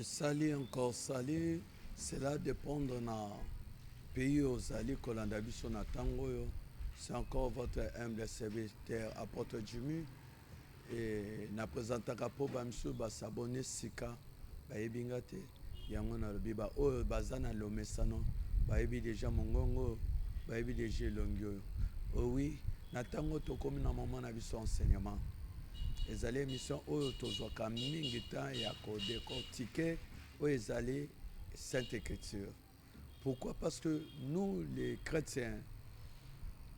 Sali encore sali, cela dépend de na pays aux alliés kolanda biso na tango yo. C'est encore votre humble serviteur apôtre Jimmy et na présentaka po ba misu ba s'abonner sika ba yebinga te yango na lobi ba oyo bazana lomesano ba yebi déjà mongongo ba yebi déjà longyo. Oh oui, na tango to komi na moment na biso enseignement. Ezali émission oyo tozwaka mingi temps ya kodécortiquer oyo ezali Sainte Écriture. Pourquoi? Parce que nous les chrétiens,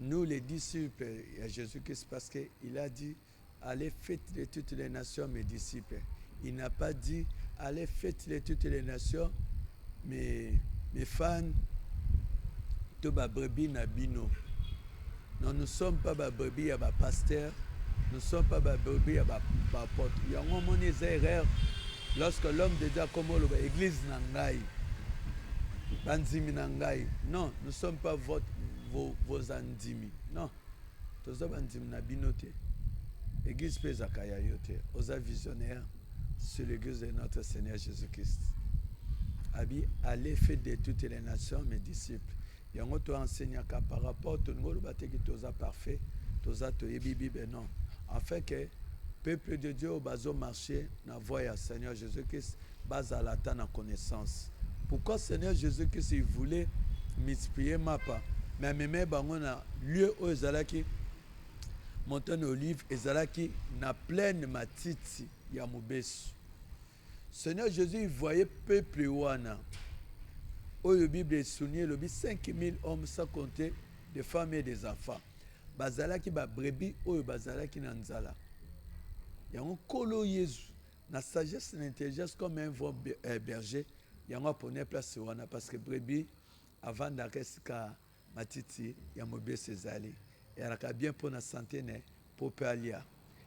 nous les disciples de Jésus-Christ, parce qu'il a dit allez faites de toutes les nations mes disciples. Il n'a pas dit allez faites de toutes les nations mes fans to ba brebis na bino. Non, nous ne sommes pas ba brebis à ba pasteur. Nous ne sommes pas brebis à apôtre. Il y a un moment des erreurs lorsque l'homme de Dieu comme l'église nangai, bandimi nangai. Non, nous ne sommes pas vos andimi. Non, tous les bandimi na binote. L'église pesa kaya yote. Osa visionnaire sur l'église de notre Seigneur Jésus-Christ. Abi allez faire de toutes les nations mes disciples. Il y a un autre enseignant par rapport à tout le monde qui est parfait, tous les Bible non. Afin que le peuple de Dieu bazo marché na voie à Seigneur Jésus-Christ base à la connaissance. Pourquoi Seigneur Jésus-Christ il voulait multiplier ma part mais même bango na lieu où ezalaki montagne olive ezalaki na pleine matiti ya mobesu. Seigneur Jésus il voyait peuple wana oyo Bible souligne le 5000 hommes sans compter des femmes et des enfants. Bazalaki ba brebis oyo bazalaki na nzala. Yango kolo Yesu na sagesse et intelligence comme un bon berger, yango pone place wana parce que brebis avant d'arrêter matiti ya mobese ezali. Yaraka bien pour na santé ne pour palia.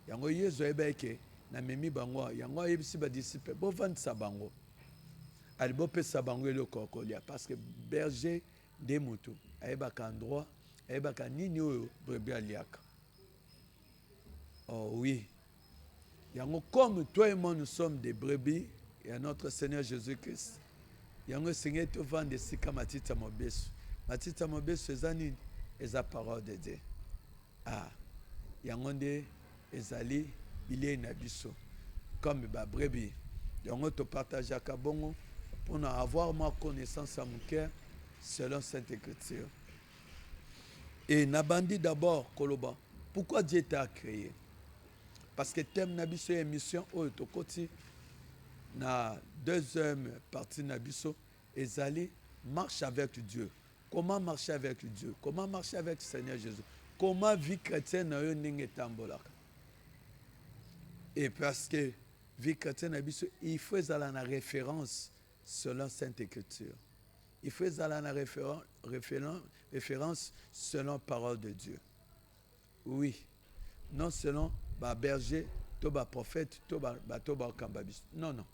Yango Yesu ebeke na memi bango yango yebisi ba disciple bo vendre bango. Ali bo pesa bango eloko kolia parce que berger de mutu ayebaka endroit ayebaka nini oyo brebis aliaka. Oh oui. Yango comme toi et moi nous sommes des brebis et à notre Seigneur Jésus-Christ. Yango Seigneur te vend des sika matita mobesu. Matita mobesu ezani eza parole de Dieu. Ah. Yango nde ezali bilei na biso comme ba brebis. Yango te partageaka bongo pour avoir ma connaissance à mon cœur selon Sainte Écriture. Et Nabandi d'abord, Koloba. Pourquoi Dieu t'a créé? Parce que thème Nabiso émission au côté na deuxième partie Nabiso ezali marche avec Dieu. Comment marcher avec Dieu? Comment marcher avec le Seigneur Jésus? Comment vie chrétienne na yo ndenge tambolaka? Et parce que vie chrétienne Nabiso il faut ezala na référence selon Sainte Écriture. Il faut ezala na référence selon parole de Dieu. Oui, non selon ba berger, to ba prophète, to ba kambabis. Non, non.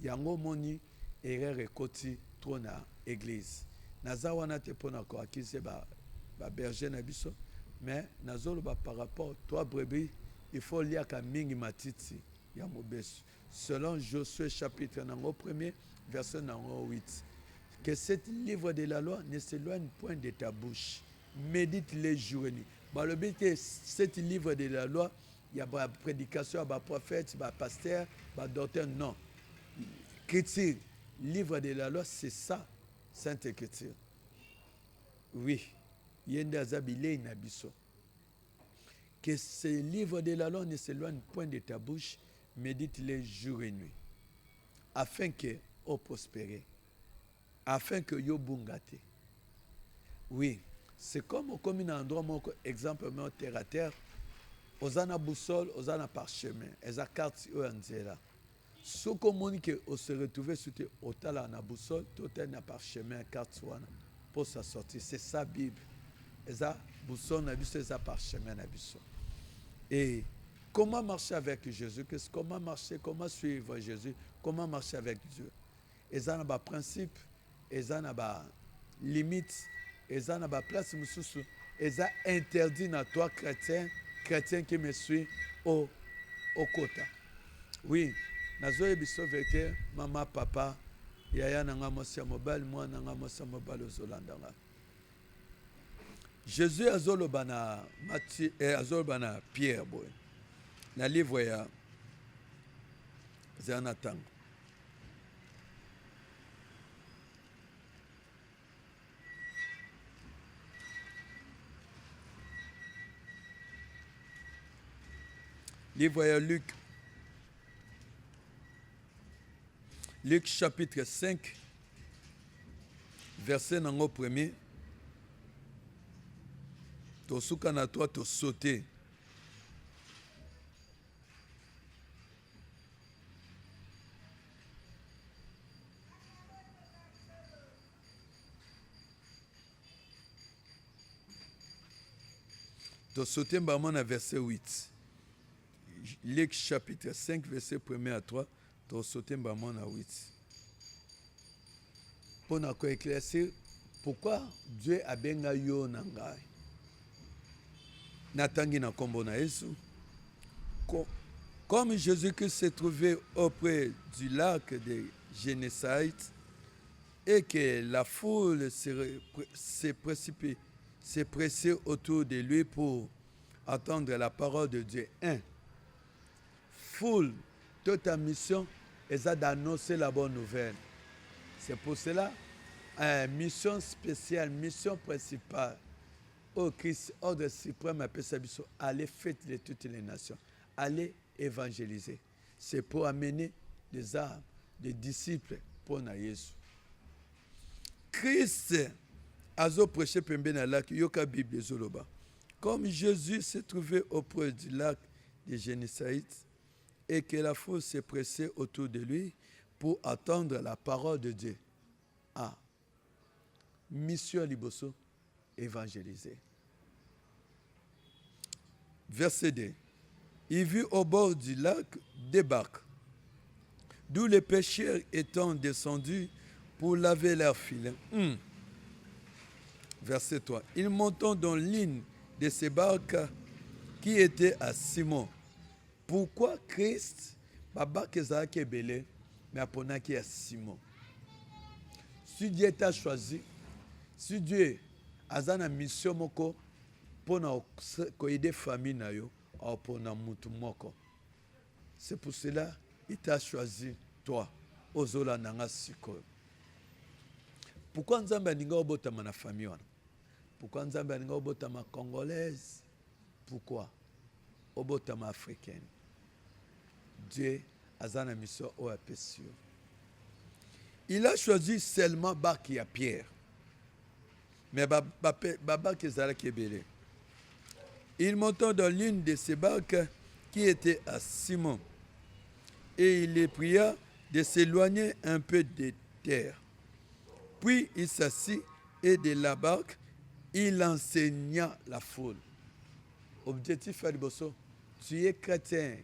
Yango moni erreur ekoti trop na église. Naza wana te pona ko akise ba berger na biso, mais nazolo ba par rapport toi brebis, il faut lire ka mingi matiti ya mobesu. Selon Josué chapitre nango 1er verset nango 8. Que ce livre de la loi ne s'éloigne point de ta bouche. Médite les jours et nuits. Le but est ce livre de la loi, il y a des prédications, des prophètes, des pasteurs, des docteurs. Non. Critique, livre de la loi, c'est ça, Sainte Écriture. Oui. Yenda Zabile Nabiso. Que ce livre de la loi ne s'éloigne point de ta bouche. Médite les jours et nuits. Afin que vous prospérez. Afin que yo bungate. Oui, c'est comme un endroit, exemple, terre à terre, aux ana boussole, aux ana parchemin, aux a carte ou anzela. Ce qu'on que on se retrouve sur au tala na boussole, tout un parchemin, carte pour sa sortie. C'est ça Bible. Les a boussole na biso, les a parchemin na biso. Et comment marcher avec Jésus? Comment marcher, comment suivre Jésus? Comment marcher avec Dieu? eza na baprincipe, eza na balimite, eza na baplace mosusu eza interdit na toi chrétien qui me suit au kota. Oui, nazoyebisa vérité, mama, papa, yaya nanga mwasi ya mobali, mwana nanga mwasi ya mobali ozolanda nga. Jésus azoloba na Matthieu, azoloba na Pierre boy. Na livre ya Zanatang. Livre ya Luc. Luc chapitre 5, verset nango premier. Tosuka na toi to sauter. To sauter mbamon na verset 8. Luc chapitre 5, verset 1 à 3. To sauter mbamon na 8. Pour nous éclaircir pourquoi Dieu a benga yo nangai. Natangi na kombo na Yesu. Comme Jésus-Christ s'est trouvé auprès du lac de Génésaret et que la foule s'est pressée autour de lui pour attendre la parole de Dieu. Foule, toute ta mission est d'annoncer la bonne nouvelle. C'est pour cela, mission spéciale, mission principale. Au Christ, ordre suprême appelle ça, allez fêter de toutes les nations, allez évangéliser. C'est pour amener des âmes, des disciples pour Jésus. Christ a prêché pembe na lac, yoka Bible zoloba. Comme Jésus s'est trouvé auprès du lac de Génésaret et que la foule s'est pressée autour de lui pour attendre la parole de Dieu. Mission liboso, évangéliser. Verset 2. Il vit au bord du lac des barques, d'où les pêcheurs étant descendus pour laver leurs filets. Verset 3. Ils montant dans l'une de ces barques qui était à Simon. Pourquoi Christ, Baba Kezaki Ebele, mais aponaki à Simon? Si Dieu t'a choisi, si Dieu a une mission moko pour aider famille na yo, ou pour mutu moko. C'est pour cela il t'a choisi toi, ozola nanga siko. Pourquoi Nzambe aninga obotama na famille wana? Pourquoi Nzambe aninga obotama congolaise? Pourquoi obotama africaine? Dieu a une mission au apesio. Il a choisi seulement Baki à Pierre. Mais Baba Kezala Kebele. Il monta dans l'une de ces barques qui était à Simon. Et il les pria de s'éloigner un peu de terre. Puis il s'assit et de la barque, il enseigna la foule. Objectif Fadiboso, tu es chrétien,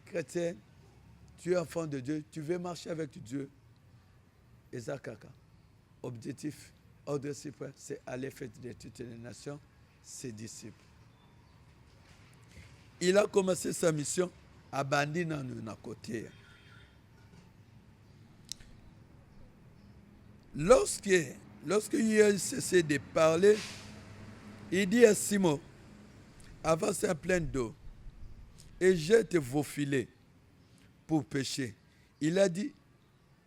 tu es enfant de Dieu, tu veux marcher avec Dieu. Ezakaka. Objectif, ordre suprême, c'est aller faire de toutes les nations, ses disciples. Il a commencé sa mission à Bandina na côté. Lorsqu'il a cessé de parler, il dit à Simon, avance à pleine d'eau et jette vos filets pour pêcher. Il a dit,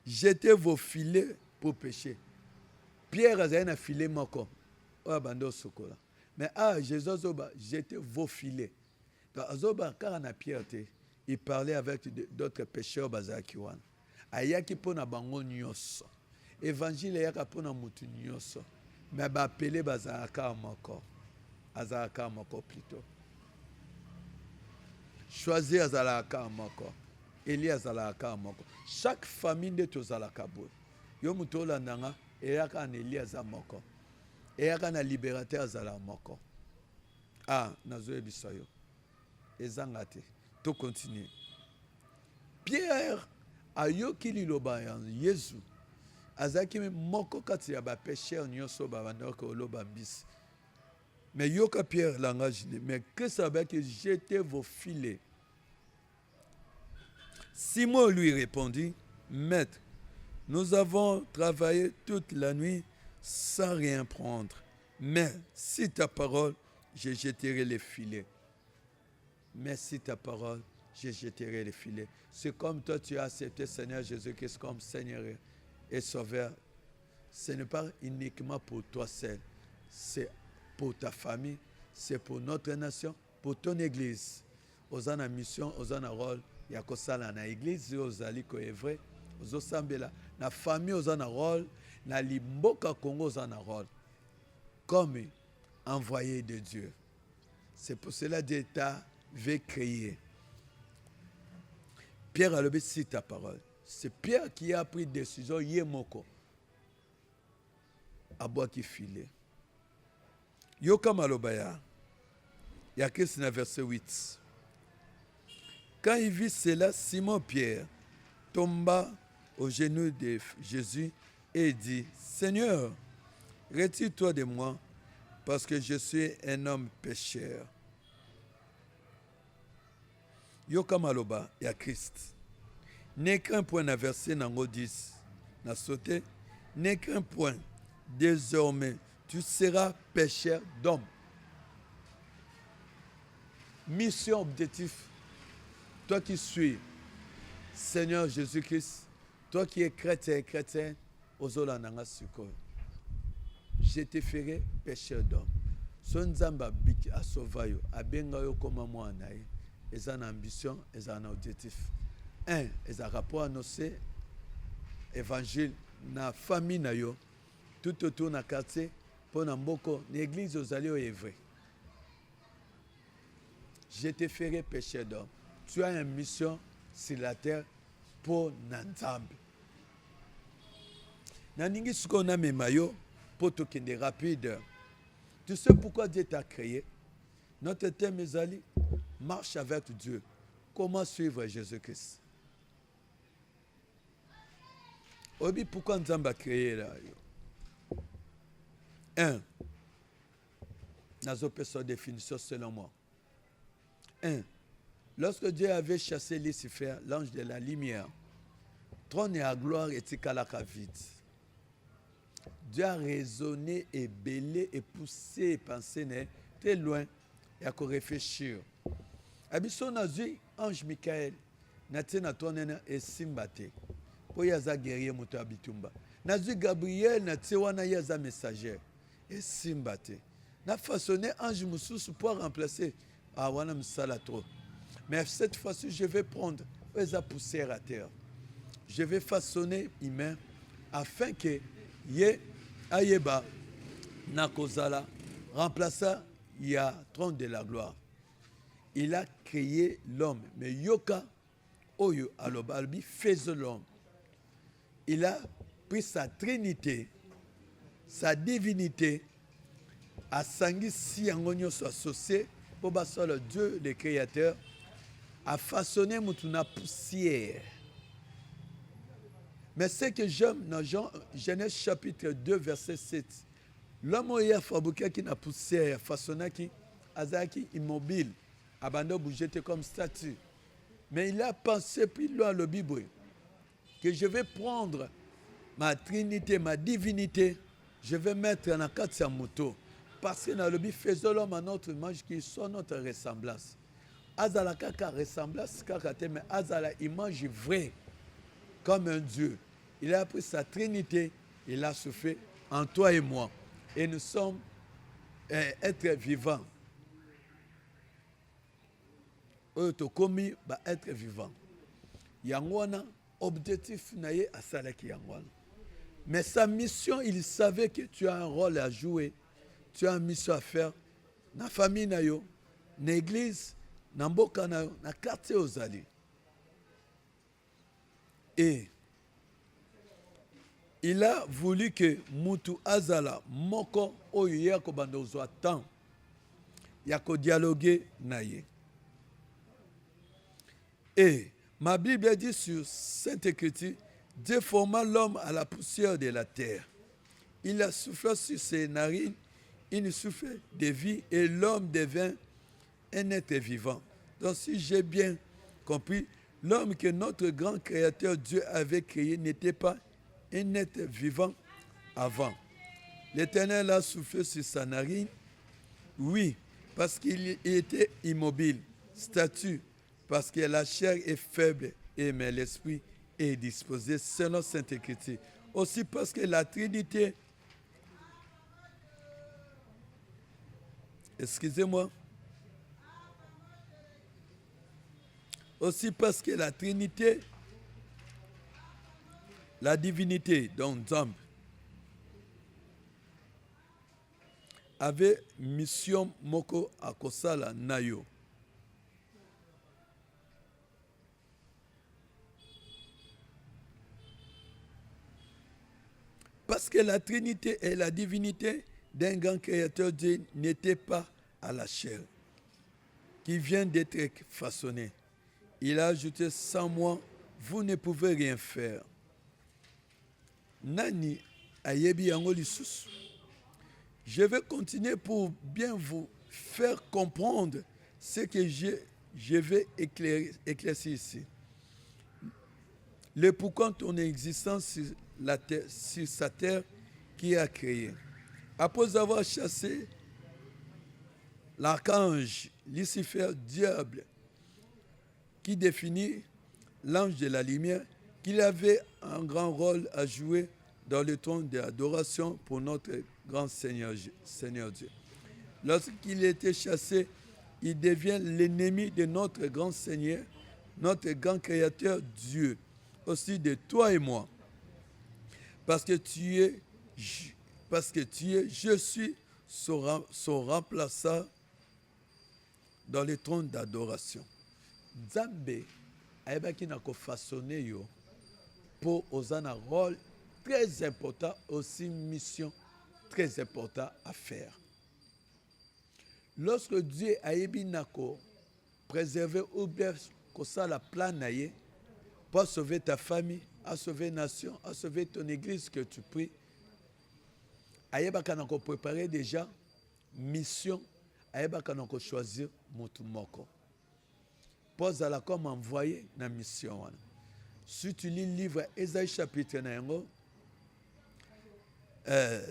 jetez vos filets pour pêcher. Pierre a un filet moko. Mais Jésus a jeté vos filets. Il parlait avec d'autres pêcheurs bazakiwan. Ayaki pona bango nyoso. Évangile yaka pona mutu nyoso. Mais ba appelé bazaka moko. Azaka moko plutôt. Choisir azalaka moko. Eli azalaka moko. Chaque famille de tozalaka bo. Yo muto landanga eyaka na Eli azamoko. Eyaka na libérateur azala moko. Nazoe bisayo. Ezangate. To continuer. Pierre a yoki liloba ya Yesu. azalaki moko kati ya bapêcheur nyonso babandaki oloba mbisi. Mais yoka Pierre langage, mais Christ abaki jetez vos filets. Simon lui répondit, Maître, nous avons travaillé toute la nuit sans rien prendre. Mais si ta parole, je jetterai les filets. Mais si ta parole, je jetterai les filets. C'est comme toi, tu as accepté Seigneur Jésus-Christ comme Seigneur et Sauveur. Ce n'est pas uniquement pour toi seul. C'est pour ta famille, c'est pour notre nation, pour ton église. Aux en mission, aux en rôle, il y a que ça dans l'église, aux ali ko est vrai, aux sambela, la famille aux en rôle, na limboka Congo aux en rôle, comme envoyé de Dieu. C'est pour cela que Dieu veut créer. Pierre a levé si ta parole. C'est Pierre qui a pris décision, yemoko, à bois qui filait. Yoka malobaya, il y a Christ dans verset 8. Quand il vit cela, Simon-Pierre tomba aux genoux de Jésus et dit, Seigneur, retire-toi de moi, parce que je suis un homme pécheur. Yoka maloba, il y a Christ. N'est qu'un point dans verset 10, n'a sauté, n'est qu'un point, désormais, tu seras pécheur d'homme. Mission, objectif. Toi qui suis Seigneur Jésus-Christ, toi qui es chrétien, ozolananga suko. Je te ferai pécheur d'homme. Son nzamba biki asovayo, abenga yo koma mwana ye. Eza une ambition, eza un objectif. Un, eza rapport annoncé, évangile, na famille na yo, tout autour na quartier, pour na mboko, l'église aux alliés est vrai. Je te ferai pécheur d'homme. Tu as une mission sur la terre pour Nanzambe. Naningi suko na memayo pour tokende rapide. Tu sais pourquoi Dieu t'a créé? Notre thème, mes amis, marche avec Dieu. Comment suivre Jésus-Christ? Obi, pourquoi Nzamba a créé là? Un, nazo sa définition selon moi. Un, lorsque Dieu avait chassé Lucifer, l'ange de la lumière, trône et à gloire était kalaka vide. Dieu a raisonné et belé et poussé et pensé très loin et à réfléchir. Abisso na zui ange Michael na tena tonena et simbate. Po yaza guerrier moto abitumba. Na zui Gabriel na tsewana yaza messager et simbate. Na façonné ange mususu pour remplacer wana msala trop. Mais cette fois-ci je vais prendre les poussière à terre. Je vais façonner humain afin que ye ayeba nakozala remplaça il y a trône de la gloire. Il a créé l'homme, mais yoka oyo alobalbi faisait l'homme. Il a pris sa trinité, sa divinité, a sangi si angonyo soit associé pour basser le Dieu, le créateur, a façonné mutuna poussière. Mais ce que j'aime dans Genèse chapitre 2, verset 7, l'homme a fabriqué qui n'a poussière, façonné qui azaki immobile, abandonné bouger comme statue. Mais il a pensé, puis lui à le Bible, que je vais prendre ma trinité, ma divinité, je vais mettre dans la carte de moto. Parce que dans le Bible, faisons l'homme à notre image qui soit notre ressemblance. Azala kaka ressemblance, kaka mais azala image vraie, comme un Dieu. Il a pris sa trinité, il a soufflé en toi et moi. Et nous sommes êtres vivants. Otokomi ba être vivant. Yangwana, objectif naye asalaki yangwana. Mais sa mission, il savait que tu as un rôle à jouer, tu as une mission à faire. Na famille na yo, na église, na mboka na yo, na quartier ozali. Et il a voulu que Mutu Azala, Moko, Oyo Yako Bandozo attend, Yako dialoguer naye. Et ma Bible dit sur Sainte Écriture, Dieu forma l'homme à la poussière de la terre. Il a soufflé sur ses narines une souffle de vie et l'homme devint un être vivant. Donc si j'ai bien compris, l'homme que notre grand créateur Dieu avait créé n'était pas un être vivant avant. L'Éternel a soufflé sur sa narine, oui, parce qu'il était immobile, statue, parce que la chair est faible, mais l'esprit est disposé selon Sainte Écriture. Aussi parce que la Trinité, excusez-moi, aussi parce que la Trinité, la divinité, donc Nzambe, avait mission moko akosala nayo. Parce que la Trinité et la divinité d'un grand créateur Dieu n'étaient pas à la chair, qui vient d'être façonnée. Il a ajouté, sans moi, vous ne pouvez rien faire. Nani ayebi yango lisusu. Je vais continuer pour bien vous faire comprendre ce que je vais éclaircir ici. Le pourquoi ton existence sur, la terre, sur sa terre qui a créé. Après avoir chassé l'archange Lucifer, diable, qui définit l'ange de la lumière, qu'il avait un grand rôle à jouer dans le trône d'adoration pour notre grand Seigneur Dieu. Lorsqu'il était chassé, il devient l'ennemi de notre grand Seigneur, notre grand Créateur Dieu, aussi de toi et moi. Parce que tu es, je suis son remplaçant dans le trône d'adoration. Nzambe ayebaki na kofaçonner yo pour un rôle très important, aussi mission très important à faire. Lorsque Dieu ayebi na ko préserver ou bien kosala plan na ye pour sauver ta famille, à sauver la nation, à sauver ton église que tu pries, ayebaka na ko préparer déjà mission, ayebaka na ko choisir mutu moko. Pose à la comme envoyé na mission. Si tu lis le livre Ésaïe chapitre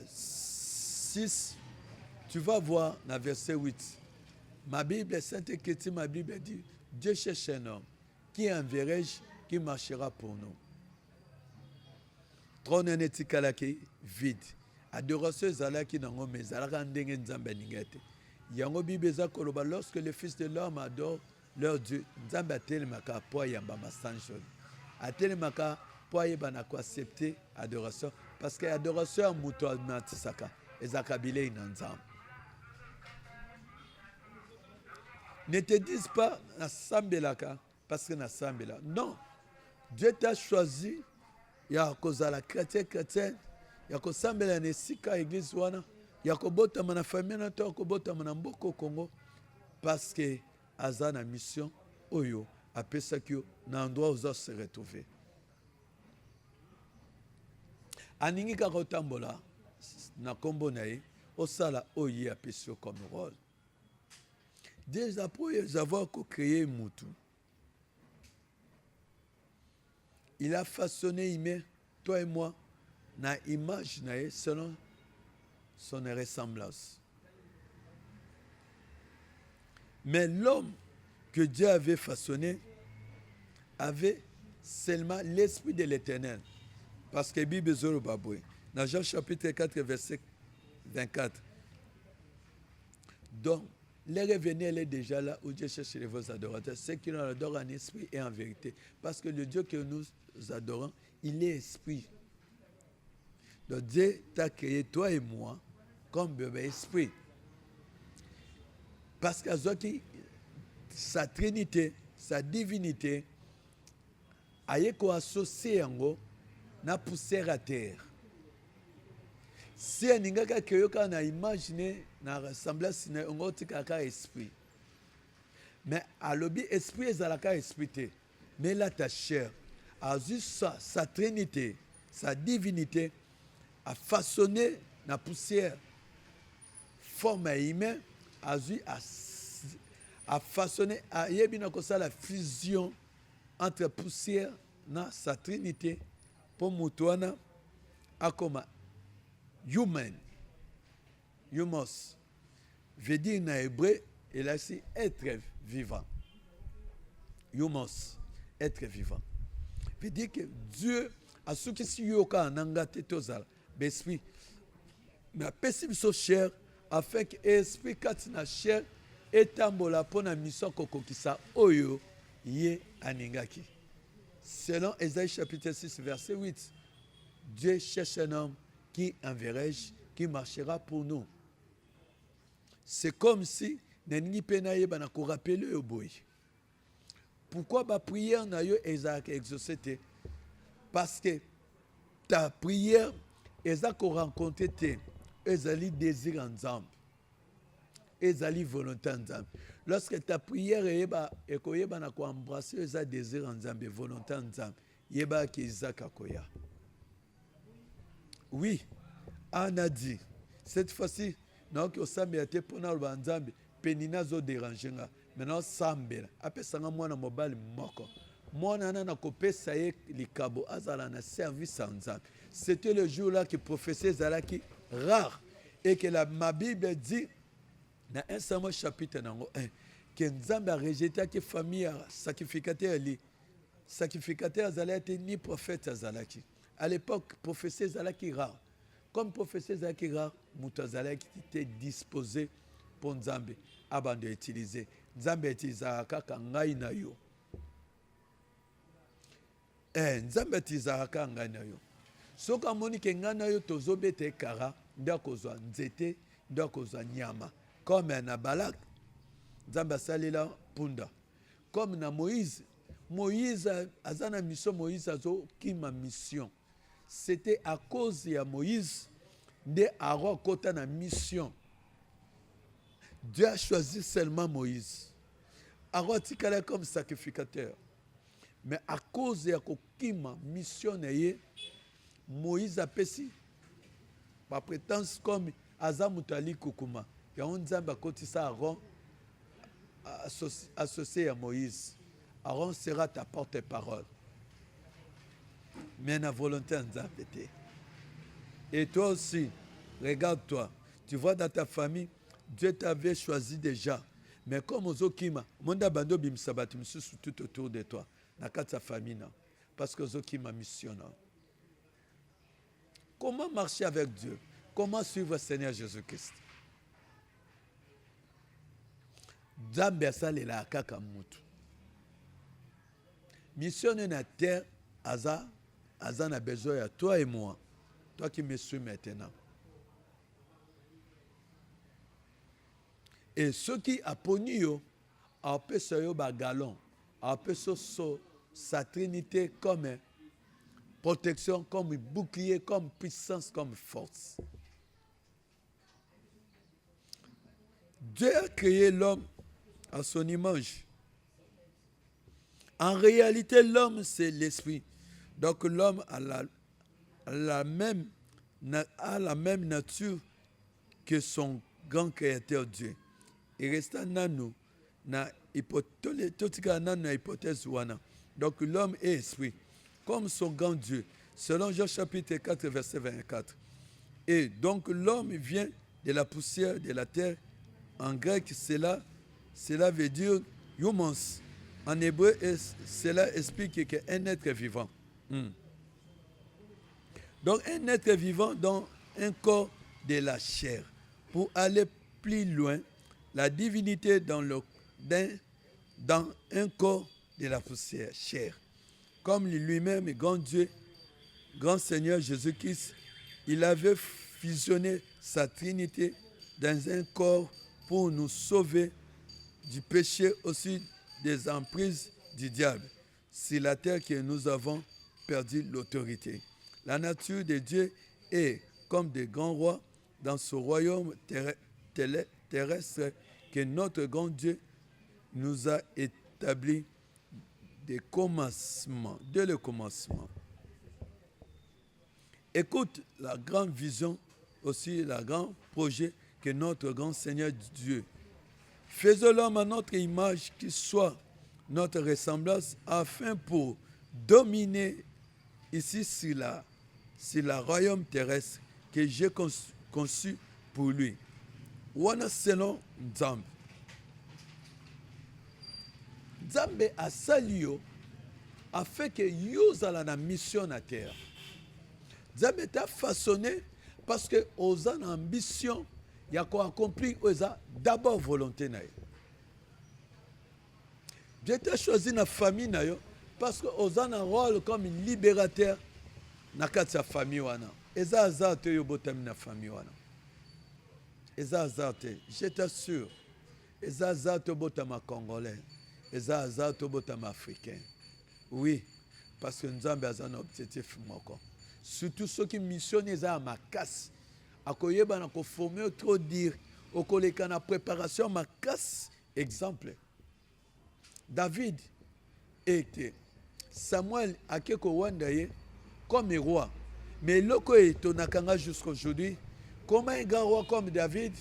6, tu vas voir dans verset 8. Ma Bible, Sainte Écriture, ma Bible dit, Dieu cherche un homme, qui enverrai-je, qui marchera pour nous. Trône netikalaki vide. Adoration ezalaki nango mais ezalaka ndenge Nzambe ningete. Yango Bible eza koloba lorsque le Fils de l'homme adore leur Dieu, Nzambe atelemaka po ayamba masanjoli. Atelemaka po ayebana ko accepter adoration parce que adoration ya mutu amatisaka ezaka bilei na Nzambe. Ne te dis pas nasambelaka parce que nasambela. Non. Dieu t'a choisi ya kozala chrétien, ya kosambela na esika église wana, ya kobotama na famille na to kobotama na mboko Congo parce que aza na mission oyo apesaki yo na endroit où se retrouver. Aningi kaka otambola na kombo na ye osala oyo apesi yo comme rôle. Déjà pour avoir créé mutu, il a façonné humain, toi et moi, na image na selon son ressemblance. Mais l'homme que Dieu avait façonné avait seulement l'esprit de l'Éternel. Parce que Bible Zoro Baboué, dans Jean chapitre 4, verset 24. Donc, les revenus, elle est déjà là où Dieu cherche les vos adorateurs. Ceux qui nous adorent en esprit et en vérité. Parce que le Dieu que nous adorons, il est esprit. Donc Dieu t'a créé, toi et moi, comme bébé esprit. Parce que sa trinité, sa divinité, aye ko associé yango na poussière à terre. Si aningaka keyoka na imaginer na ressemblance na ngo tikaka esprit. Mais alobi esprit ezalaka esprit te. Mais là ta chair. a eu sa trinité, sa divinité, a façonné la poussière, forme humaine, a eu a façonné, a eu la fusion entre poussière na sa trinité pour mutuana a comme human, humos, veut dire en hébreu, il a dit être vivant. Humos, être vivant. Veut dire que Dieu a ce qui si yoka nanga tetozal, l'esprit, mais a pessim so cher afin que esprit katina cher etambola pona mission kokokisa oyo ye aningaki. Selon Ésaïe chapitre 6 verset 8, Dieu cherche un homme qui enverrai-je, qui marchera pour nous. C'est comme si Nenini Penaye banako rappelé au boy. Pourquoi ma prière n'a eu exaucé? Parce que ta prière, Isaac a rencontré tes désirs ensemble. Ezali volonté ensemble. Lorsque ta prière est embrasser les désirs ensemble, volonté ensemble, yeba ki Isaac akoya. Oui, on a dit, cette fois-ci, non que sambe ate pona banzambe, penina zo déranger nga. Maintenant sambe, apesanga mwana mobali moko. Mwana na kopesa ye likabo azala na service ensemble. C'était le jour-là que prophétie zalaki rare et que ma Bible dit dans 1 Samuel chapitre 1 que Nzambe a rejeté que famille sacrificateur li. Sacrificateur zalaki ni prophète zalaki. À l'époque, prophétie zalaki rare. Comme prophétie zalaki rare, muta zalaki était disposé pour Nzambe avant de utiliser. Nzambe utilisera kaka ngai na yo. Nzambe utilisera kaka ngai na yo. Soka moni ke ngai na yo tozobete kara nda kozwa nzete nda kozwa nyama. Comme na Balak, Nzambe salila punda. Comme na Moïse, Moïse azana mission, Moïse azo kima mission. C'était à cause de Moïse de Aaron kota na mission. Dieu a choisi seulement Moïse. Aaron tikala comme sacrificateur. Mais à cause de kokima mission neye, Moïse a pesi par prétence comme Azamutali Kukuma. Il y a un Nzambe qui Aaron associé à Moïse. Aaron sera ta porte-parole. Mais la volonté Nzambe. Et toi aussi, regarde-toi. Tu vois dans ta famille, Dieu t'avait choisi déjà. Mais comme Ozokima, Monda Bando Bimsabati, tout autour de toi. Dans ta famille, parce que Ozokima mission. Comment marcher avec Dieu? Comment suivre le Seigneur Jésus-Christ? Nzambe asalela kaka mutu. Mission na terre, Aza na besoin à toi et moi. Toi qui me suis maintenant. Et ceux qui apponent yo, appellent ça yo bagalon, appellent ça sa trinité comme protection, comme bouclier, comme puissance, comme force. Dieu a créé l'homme à son image. En réalité, l'homme, c'est l'esprit. Donc l'homme a la même nature que son grand créateur Dieu. Il reste dans nous, na hypothèse wana. Donc l'homme est esprit, comme son grand Dieu, selon Jean chapitre 4, verset 24. Et donc l'homme vient de la poussière de la terre. En grec, cela veut dire humos. En hébreu, cela explique qu'un être vivant. Donc un être vivant dans un corps de la chair. Pour aller plus loin, la divinité dans un corps de la poussière, chair. Comme lui-même, grand Dieu, grand Seigneur Jésus-Christ, il avait fusionné sa trinité dans un corps pour nous sauver du péché, aussi des emprises du diable. C'est la terre que nous avons perdu l'autorité. La nature de Dieu est comme des grands rois dans ce royaume terrestre que notre grand Dieu nous a établi des commencements, dès le commencement. Écoute la grande vision, aussi le grand projet que notre grand Seigneur Dieu. Faisons l'homme à notre image qui soit notre ressemblance afin pour dominer ici sur la royaume terrestre que j'ai conçu pour lui. Wana selon Nzambe. Nzambe asali yo afin que yo zala na mission na terre. Nzambe t'a façonné parce que oza na ambition ya ko accomplir oza d'abord volonté na yo. Dieu t'a choisi na famille na yo parce que oza na rôle comme libérateur na kati ya famille wana. Eza hasard te yo botami na famille wana. Eza hasard te, je t'assure. Eza hasard te botama congolais. Eza hasard te botama africain. Oui, parce que Nzambe aza na objectif moko. Surtout ceux qui missionnent eza makasi. Akoyeba na ko former trop dire okoleka na préparation makasi. Exemple. David était Samuel akeko wanda ye comme roi. Mais loko etonakanga jusqu'à aujourd'hui. Comment un grand roi comme David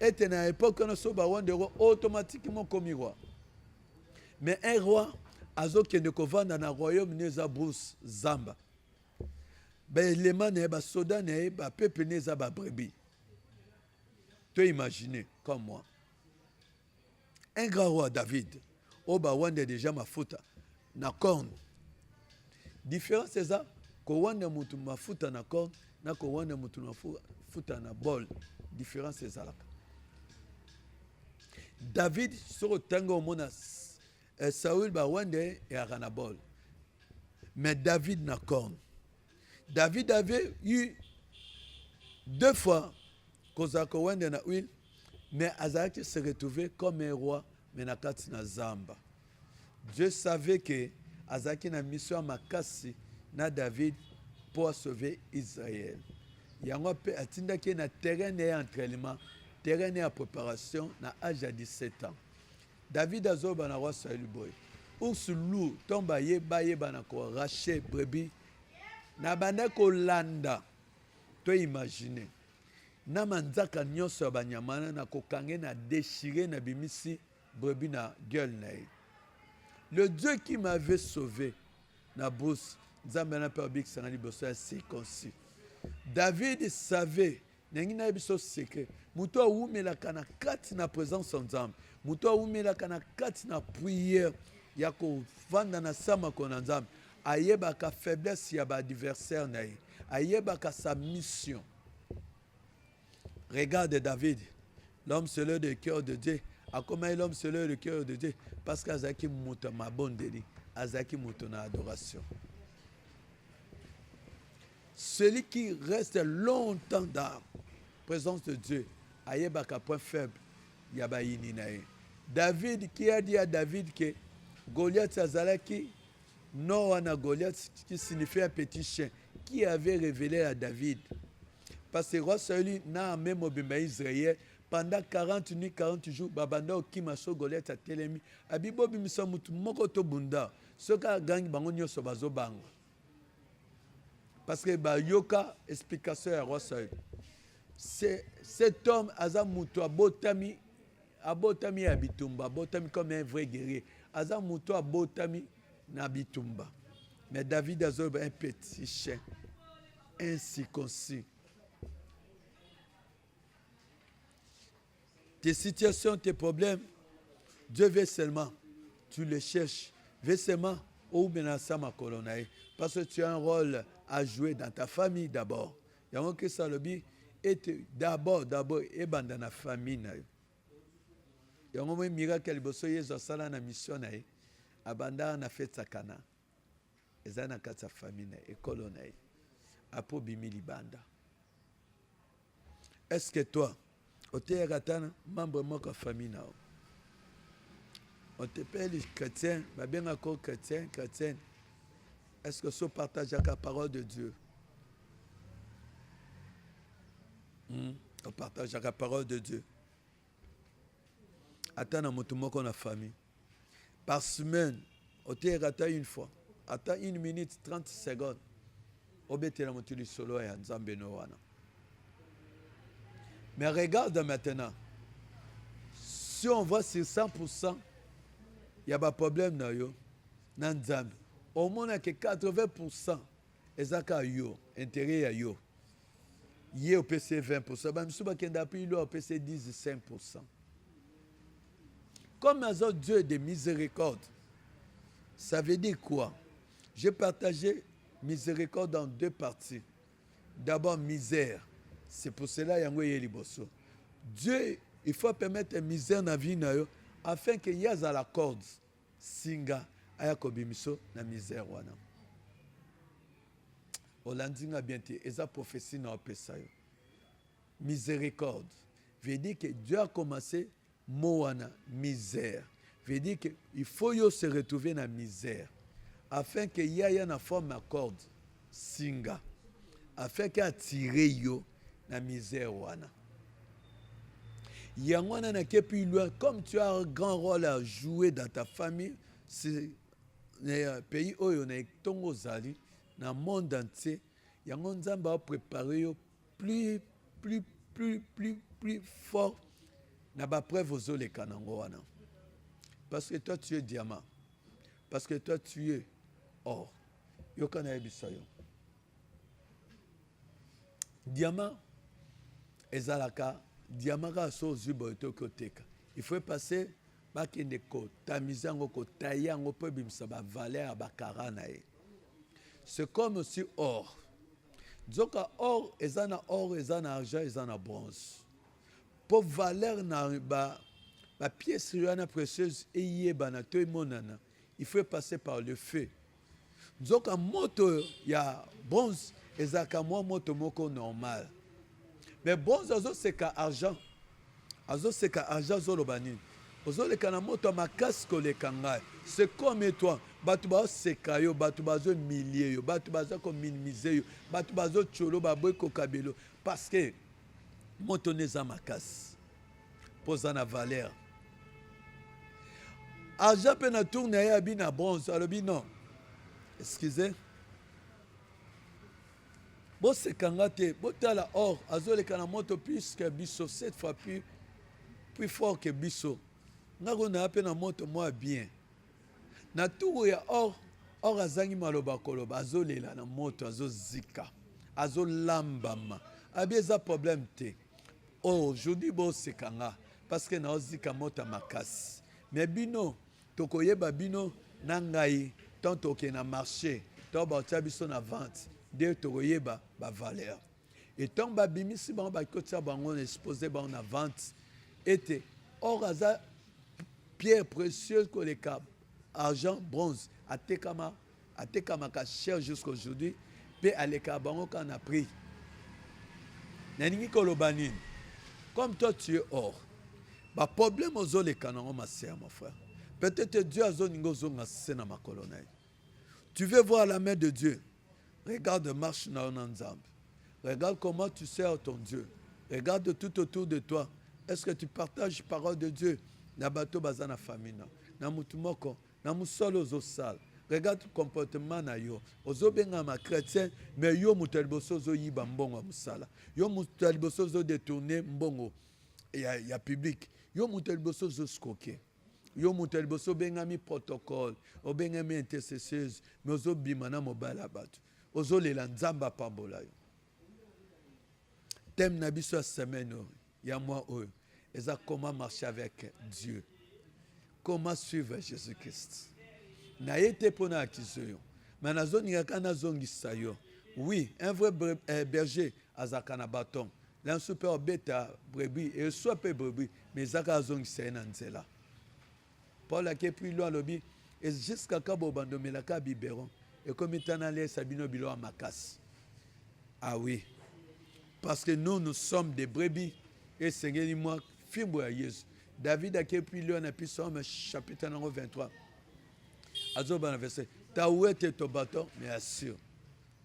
était à l'époque où nous avons roi automatiquement comme roi. Mais un roi, azo qui ne couvre dans le royaume neza Bruce Zamba. Ben les man ne ba soda ne ba peuple neza ba brebis. Tu imagines comme moi. Un grand roi David, oba wande déjà mafuta na corne. Différence c'est ça, ko wande mutu mafuta na corne na ko wande mutu mafuta na bol. Différence c'est ça. David sur tango mona Saül ba wande et arana bol. Mais David na corne. David avait eu 2 fois kozako wande na huile, mais Azaki se retrouvait comme un roi mais na kati na zamba. Dieu savait que Azaki na mission makasi na David pour sauver Israël. Yango pe atindaki na terrain et entraînement, terrain et préparation na âge de 17 ans. David azoba na roi Saül boy. Ours loup tomba yeba na ko racher brebis na banda ko landa. To imaginer. Na manzaka nyonso ya banyamana na kokange na déchirer na bimisi brebis na gueule na ye. Le Dieu qui m'avait sauvé na brousse Nzambe na père sana liboso ya circoncis. David savait nengina biso secret. Muto awumelaka na kati na présence ya Nzambe. Muto awumelaka na kati na prière ya ko vanda na sama ko na Nzambe. Ayebaka faiblesse ya ba adversaire na ye. Ayebaka sa mission. Regarde David, l'homme selon le cœur de Dieu. A comment l'homme selon le cœur de Dieu? Parce qu'Azaki mouton ma bonne délit. Azaki mouton na adoration. Celui qui reste longtemps dans la présence de Dieu, ayebaka point faible, yabayini nae. David qui a dit à David que Goliath azalaki, non wana Goliath qui signifie un petit chien, qui avait révélé à David. Parce que roi Saül n'a même obéi Israël pendant 40 nuits, 40 jours, babanda okimaso Goliath a telemi. Abibo bimisa mutu moko to bunda. Soka gangi bango nyoso bazo bango. Parce que ba yoka explication à roi Saül. Cet homme azamuto abotami abitumba, abotami comme un vrai guerrier. Azamuto abotami na bitumba. Mais David azoba un petit chien incirconcis. Tes situations, tes problèmes, Dieu veut seulement, tu les cherches, veut seulement où menasa ma colonae, parce que tu as un rôle à jouer dans ta famille d'abord. Il y a un que ça le dit, et d'abord, et dans la famille. Il y a un miracle qui bosso yezo sala na mission na abanda na fait sakana. Ezana katsa famille na et colonae. Apo bimili banda. Est-ce que toi on te ratana membre de ma famille na on te paye les chrétiens ba bien encore chrétien est-ce que ça partage la parole de Dieu on partage la parole de Dieu attends na mutu moko na famille par semaine Oterata une fois. Attends 1 minute 30 secondes. Obetela motuli solo ya nzambe no wana. Mais regarde maintenant. Si on voit sur 100%, il y a pas de problème na yo. Na nzambe. Au moins que 80%. Ezaka yo. Intérêt ya yo. Yé au PC 20%. Bah, m'souba kenda pi lo au PC 15%. Comme un Dieu de miséricorde. Ça veut dire quoi? J'ai partagé miséricorde dans 2 parties. D'abord, misère. C'est pour cela que Dieu, Dieu, il faut permettre misère dans la vie afin qu'il y ait à la corde. Singa, ayakobimiso na misère wana. Olandinga bien te, eza prophétie na opesa yo. Miséricorde. Veut dire que Dieu a commencé moana misère. Veut dire qu'il faut yo se retrouver dans la misère. Afin qu'il y ait une forme de corde, singa, afin qu'il attire yo na misère wana. Yangwana na kepi loin, comme tu as un grand rôle à jouer dans ta famille, c'est le pays oyo na tongo zali, dans le monde entier, yangon nzamba a préparé yo plus fort na ba preuve aux les kanango wana. Parce que toi tu es diamant. Parce que toi tu es or. Yo kana ebisayo. Diamant ezalaka diamant ka so zubo to koteka. Il faut passer bakende ko tamizango ko tayango po bimsa ba valeur ba karana e. C'est comme aussi or. Zoka or ezana argent ezana bronze. Pour valeur na ba pièce précieuse et yebana to monana. Il faut passer par le feu. Zoka moto ya bronze ezaka moto moko normal. Mais bronze azo seka argent. Azo seka argent zolobani. Ozo le kana moto makasi ko le kanga. C'est comme toi. Batu ba seka yo, batu bazo millier yo, batu bazo ko minimiser yo, batu bazo cholo ba boy ko kabelo parce que moto neza makasi. Posa na valeur. Argent pe na tourne ya bi na bronze, alobi non. Excusez. Bon c'est kangate, botala or, azole kana moto plus que biso 7 fois plus fort que biso. Ngako na pe na moto moi bien. Na tour ya or azangi maloba koloba azolela na moto azozika. Azolambama. Abieza problème te. Oh, aujourd'hui bon c'est kanga parce que na ozika moto makasi. Mais bino tokoyeba bino na ngai tant toke na marché to ba biso na vente de tokoyeba ba valeur et tant ba bimisi ba kotia bango exposé ba na vente était or aza pierre précieuse ko le cap argent bronze atekama ka cher jusqu'aujourd'hui pe aleka bango quand a pris naningi kolobani comme toi tu es or ba problème aux les canons ma sœur mon frère. Peut-être Dieu a zoningo zonga sena makolonai. Tu veux voir la main de Dieu. Regarde marche na onanzambe. Regarde comment tu sers ton Dieu. Regarde tout autour de toi. Est-ce que tu partages la parole de Dieu? Na bato bazana famina. Na mutumoko, na musolo zo sal. Regarde le comportement na yo. Ozo benga ma chrétien, mais yo mutelboso zo yiba mbongo musala. Yo mutelboso zo détourner mbongo. Il y a public. Yo mutelboso zo skoke. Yo mutelboso bengami protocole, o bengami intercesseuse, mais ozo bimana mobala batu. Ozo lela nzamba pambola yo. Thème na biso semaine ya moi oyo. Eza comment marcher avec Dieu. Comment suivre Jésus-Christ. Na yete pona akizo yo. Mais nazo ngaka nazongisa yo. Oui, un vrai berger azaka na bâton. L'un super bêta brebis et soit peu brebis, mais zaka zongisa na nzela. Paul a plus loin lobby et jusqu'à Cabo Bandomelaka biberon et comme éternel Sabino Bilo à Makas. Ah oui, parce que nous sommes des brebis et Seigneur moi fimbo à Jésus. David a plus loin à Psalm chapitre 23. Azoban verset. Ta où était ton bâton mais assure.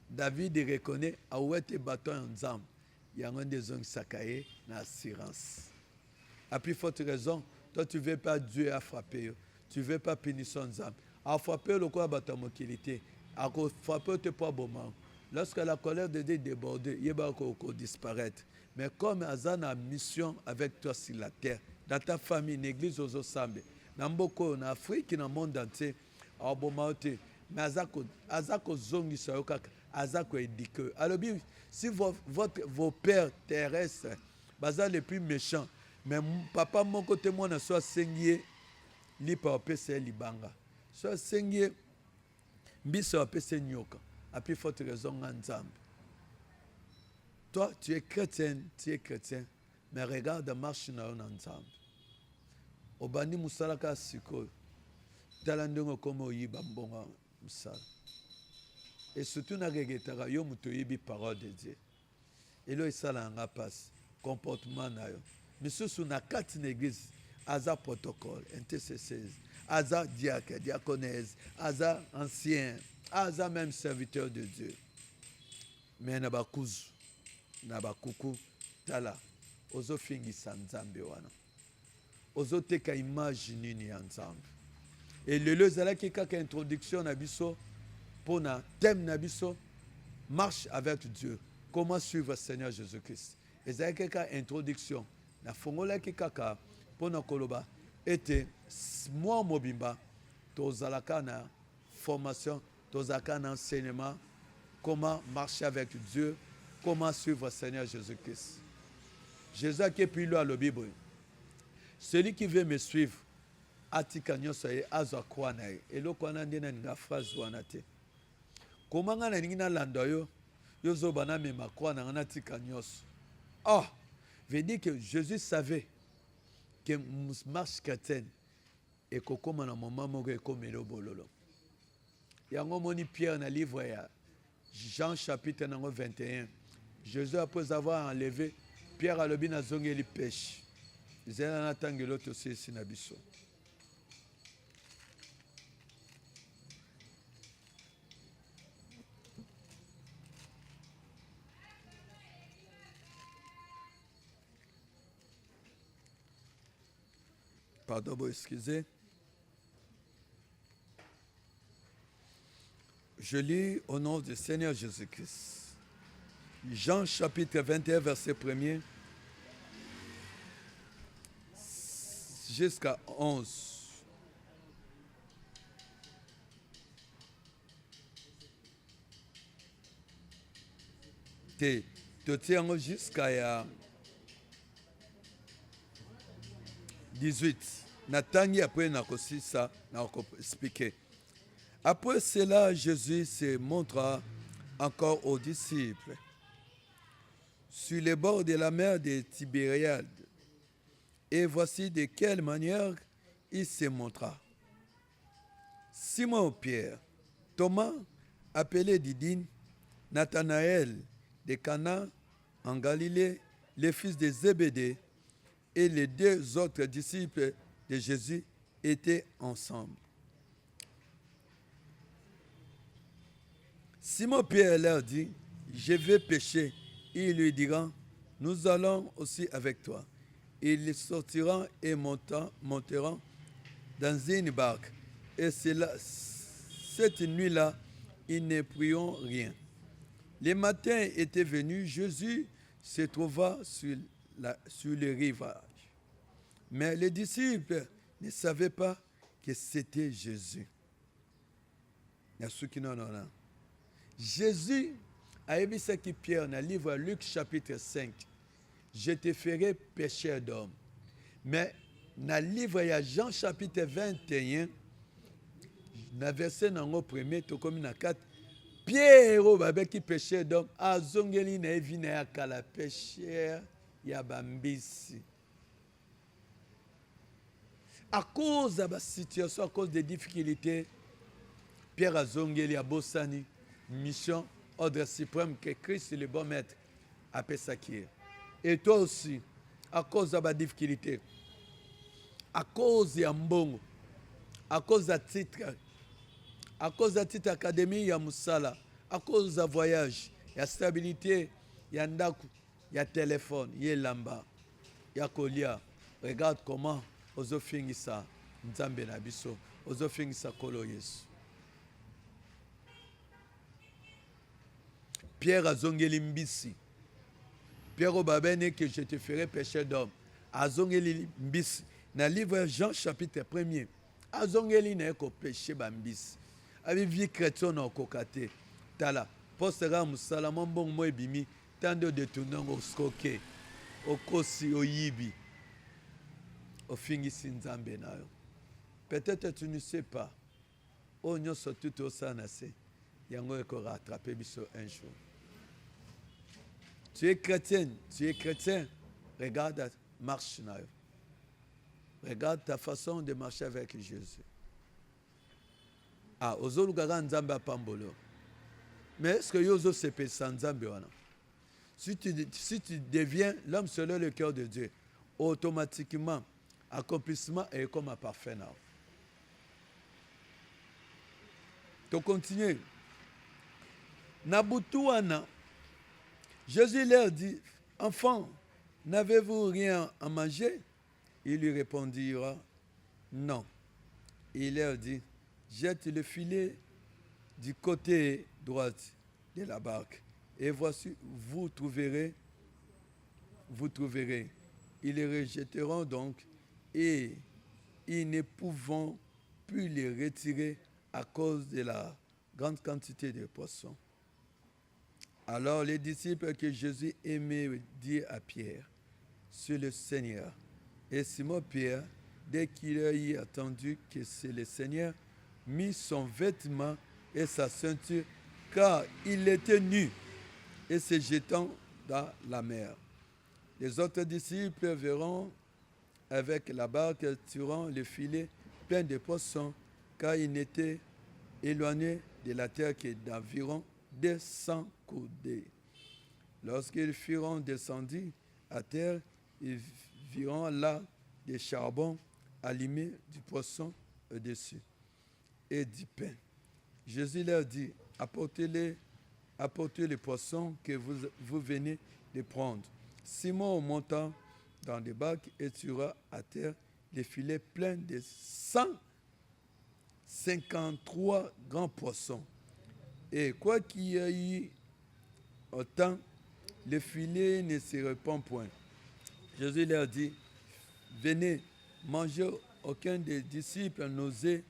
David reconnaît à où était bâton en zam. Il y a un des hommes sakaye na assurance. À plus forte raison. Toi, tu ne veux pas Dieu à frapper. Tu ne veux pas punir son âme. a frappé le corps de mokilité, a frappé te pas bon. Lorsque la colère de Dieu débordait, il va disparaître. Mais comme Azan a mission avec toi sur la terre, dans ta famille, l'église aux Osambe, dans beaucoup en Afrique, dans le monde entier, à Bomaote, mais Azako zongi sayokak, Azako édique. Alors, si vos pères terrestres, baza les plus méchants, mais papa mon côté moi na soit sengié, li pa opese libanga. Soit sengié, biso opese nyoka. A plus forte raison ensemble. Toi, tu es chrétien, mais regarde, marche ensemble. Obani musalaka siko, talandongo comme oyiba mbonga musala. Et surtout na regetara yo mutoyibi parole de Dieu. Et là, ça n'a passe comportement na yo. Mais sous na quatre église, aza protocole, intercesseur, aza diacre, diaconesse, aza ancien, aza même serviteur de Dieu. Mais na bakuzu, na bakuku, tala, ozo fingi sanzambe wana. Ozo teka image nini ensemble. Et le lezala ki kaka introduction na biso, pour na thème na biso, marche avec Dieu. Comment suivre le Seigneur Jésus-Christ. Et ça kaka introduction. Na fongola ki kaka, pour na koloba, était moi mobimba, tozalaka na formation, tozalaka na enseignement, comment marcher avec Dieu, comment suivre le Seigneur Jésus-Christ. Jésus qui est puis à la Bible. Celui qui veut me suivre, atika nyoso ye azwa kwa na ye. Et le kwana ndena nga phrase wana te. Comment nga na ningina lando yo, yo zo bana me makwa na ngana tika nyoso. Oh, veut dire que Jésus savait que marche chrétienne et que comme un moment moko comme le bololo. Yango moni Pierre na livre ya Jean chapitre 21. Jésus après avoir enlevé Pierre a lobi na zongeli pêche. Zela na tangelo to sisi na biso. Pardon, vous excusez. Je lis au nom du Seigneur Jésus-Christ. Jean chapitre 21, verset 1er jusqu'à 11. Tu tiens jusqu'à 18. Natangi après n'a ça, n'a expliqué. Après cela, Jésus se montra encore aux disciples sur les bords de la mer de Tibériade. Et voici de quelle manière il se montra. Simon Pierre, Thomas, appelé Didyme, Nathanaël de Cana en Galilée, les fils de Zébédée, et les deux autres disciples de Jésus étaient ensemble. Simon Pierre leur dit, je vais pêcher. Ils lui diront, nous allons aussi avec toi. Ils sortiront et monteront dans une barque. Et cette nuit-là, ils ne priront rien. Le matin était venu, Jésus se trouva sur le rivage. Mais les disciples ne savaient pas que c'était Jésus. Jésus a émis qui Pierre dans le livre Luc chapitre 5. Je te ferai pécheur d'hommes. Mais dans le livre Jean chapitre 21, dans le verset 1er, tout comme dans 4, Pierre qui pécheur d'hommes, a zongeli na evina ya kala pécheur ya bambisi. À cause de la situation, à cause des difficultés, Pierre a zongeli a bossani, mission, ordre suprême que Christ le bon maître a pesakir. Et toi aussi, à cause de la difficulté, à cause de mbongo, à cause de titre, à cause de titre académie, il y a Moussala, à cause de voyage, il y a stabilité, il y a ndaku, il y a téléphone, il y a lamba, il y a kolia. Regarde comment ozo fingisa nzambe na biso ozofingisa kolo Yesu. Pierre azongeli mbisi. Pierre obabene que je te ferai pécher d'homme. Azongeli mbisi. Na livre Jean chapitre 1er. Azongeli na eko péché bambisi. Abi vie chrétien na okokate. Tala. Postera musala mbongo mo ebimi. Tando de tunango skoke. Okosi oyibi. Ofingisi nzambe na yo. Peut-être tu ne sais pas. O nyonso tout osanase. Yango eko rattraper biso un jour. Tu es chrétienne, regarde ta marche. Regarde ta façon de marcher avec Jésus. Ah, ozolukaga nzambe apambolo. Mais est-ce que yozo sepe sans nzambe wana? Si tu deviens l'homme selon le cœur de Dieu, automatiquement, accomplissement est comme un parfait. Tu continues. Nabutouana. Jésus leur dit, « Enfants, n'avez-vous rien à manger ?» Ils lui répondirent, « Non. » Il leur dit, « Jette le filet du côté droit de la barque, et voici, vous trouverez. » Ils les rejetteront donc, et ils ne pouvant plus les retirer à cause de la grande quantité de poissons. Alors les disciples que Jésus aimait dire à Pierre, « C'est le Seigneur. » Et Simon-Pierre, dès qu'il a eu entendu que c'est le Seigneur, mit son vêtement et sa ceinture, car il était nu, et se jetant dans la mer. Les autres disciples verront avec la barque tirant le filet plein de poissons, car il n'était éloigné de la terre que d'environ 200 coudées. Lorsqu'ils furent descendus à terre, ils virent là des charbons allumés, du poisson au-dessus et du pain. Jésus leur dit, apportez les poissons que vous venez de prendre. Simon montant dans les barques et tura à terre les filets pleins de 153 grands poissons. Et quoi qu'il y ait eu autant, le filet ne se répand point. Jésus leur dit, venez, mangez. Aucun des disciples n'osait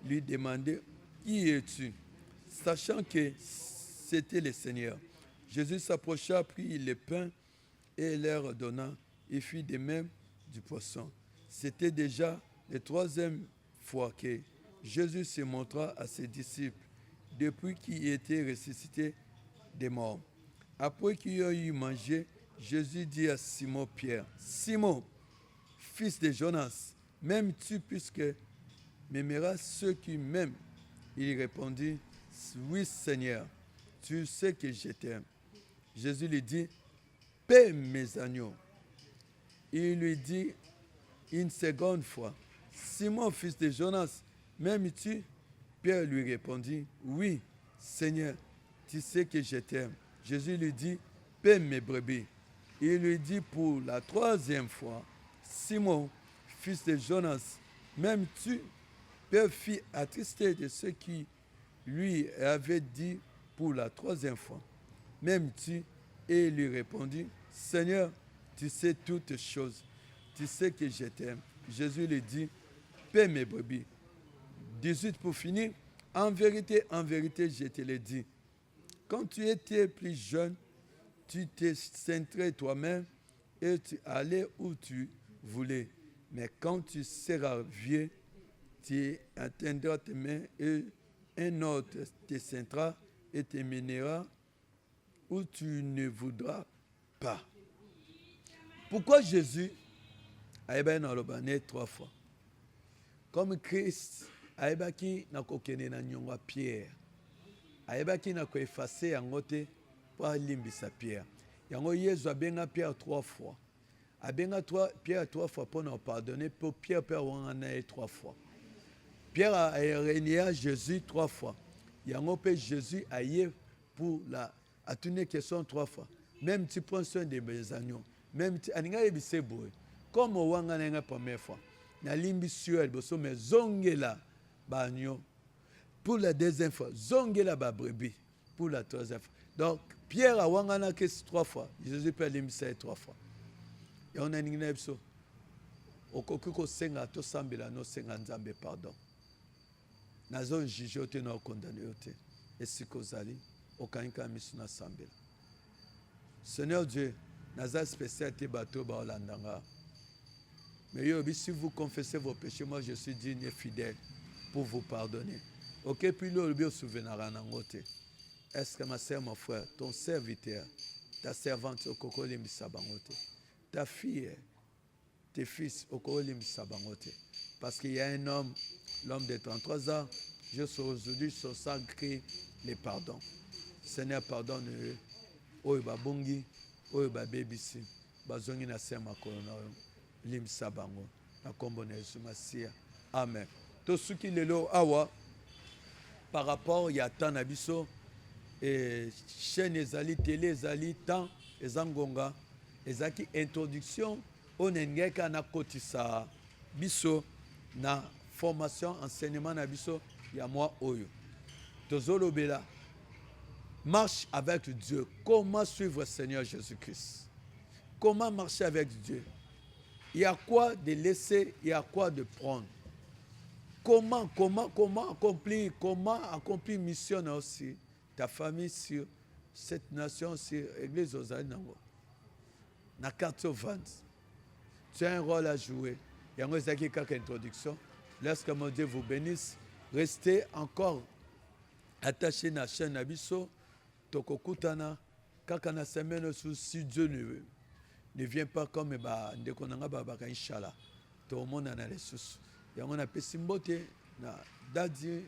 lui demander, qui es-tu? Sachant que c'était le Seigneur. Jésus s'approcha, prit le pain et leur donna. Il fit de même du poisson. C'était déjà la troisième fois que Jésus se montra à ses disciples depuis qu'il était ressuscité des morts. Après qu'il a eu mangé, Jésus dit à Simon-Pierre, « Simon, fils de Jonas, m'aimes-tu puisque m'aimeras ceux qui m'aiment ?» Il répondit, « Oui, Seigneur, tu sais que je t'aime. » Jésus lui dit, « Paie mes agneaux. » Il lui dit une seconde fois, « Simon, fils de Jonas, m'aimes-tu » Pierre lui répondit, « Oui, Seigneur, tu sais que je t'aime. » Jésus lui dit, « Paie mes brebis. » Il lui dit pour la troisième fois, « Simon, fils de Jonas, m'aimes-tu » Pierre fit attristé de ce qui lui avait dit pour la troisième fois. « M'aimes-tu » Et il lui répondit, « Seigneur, tu sais toutes choses. Tu sais que je t'aime. » Jésus lui dit, « Paie mes brebis. » 18 pour finir. En vérité, je te le dis. Quand tu étais plus jeune, tu te centrais toi-même et tu allais où tu voulais. Mais quand tu seras vieux, tu atteindras tes mains et un autre te centrera et te mènera où tu ne voudras pas. Pourquoi Jésus a été dans le banné 3 fois? Comme Christ a été dans le Pierre. Ayebaki na ko effacer yango te po alimbisa Pierre. Yango Yesu abenga Pierre 3 fois. Abenga Pierre 3 fois pour nous pardonner, pour Pierre wana 3 fois. Pierre a renié Jésus 3 fois. Yango pe Jésus a yé pour a tourné question 3 fois. Même tu prends soin de mes agneaux, même tu aninga yebise boy. Comme wanga na première fois. Na limbi suel boso me zongela bagno. Pour la deuxième fois, zongela ba brebis. Pour la troisième fois. Donc, Pierre a wangana que 3 fois. Jésus peut l'imiter 3 fois. Et on a une nébso. Okoko senga to sambela no senga nzambe pardon. Nazo juge te no condamné te. Et si kozali okanika misuna sambela. Seigneur Dieu, naza spécialité bateau ba olandanga. Mais yo, si vous confessez vos péchés, moi je suis digne et fidèle pour vous pardonner. Ok, puis le bio souvenir nangote. Est-ce que ma sœur, mon frère, ton serviteur, ta servante au kokoli misabangote, ta fille, tes fils au kokoli misabangote, parce qu'il y a un homme, l'homme de 33 ans, jusqu'à aujourd'hui, son sang crie les pardons. Seigneur, pardonne-eux. Oyo bongi, oyo bébisi, bazongi na sema kono limsa bango na kombo na Yesu Masia. Amen. To suki lelo awa par rapport ya temps na biso et chaîne ezali télé ezali temps ezangonga ezaki introduction onengeka na kotisa biso na formation enseignement na biso ya moi oyo. Tozolobela marche avec Dieu. Comment suivre le Seigneur Jésus-Christ? Comment marcher avec Dieu? Il y a quoi de laisser, il y a quoi de prendre. Comment accomplir mission aussi ta famille sur cette nation, sur l'église aux Anango. Na carte vente. Tu as un rôle à jouer. Il y a quelques introductions. Lorsque mon Dieu vous bénisse, restez encore attachés à la chaîne Abisso. Tokokutana, kakana semaine si Dieu ne vient pas comme ndekonanga babaka inshallah. Tout le monde en a les sous. Et on a pesimbote na dadi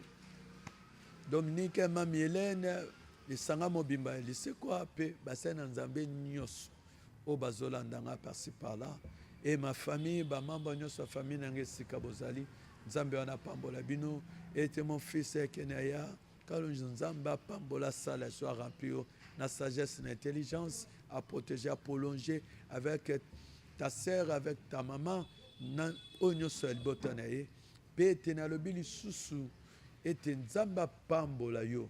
Dominique Mami Hélène, les sanga mobimba, les c'est quoi pe basen nzambe nyos o bazola ndanga par-ci par-là. Et ma famille, ba mamba nyos sa famille nangé sikabozali, nzambe wana pambola bino, et mon fils Kenaya. Quand Nzamba pambola sala soit rempli na sagesse, l'intelligence à protéger, à prolonger avec ta sœur, avec ta maman, na onyo seul botanaye, pe tenalobili susu et Nzamba pambola yo.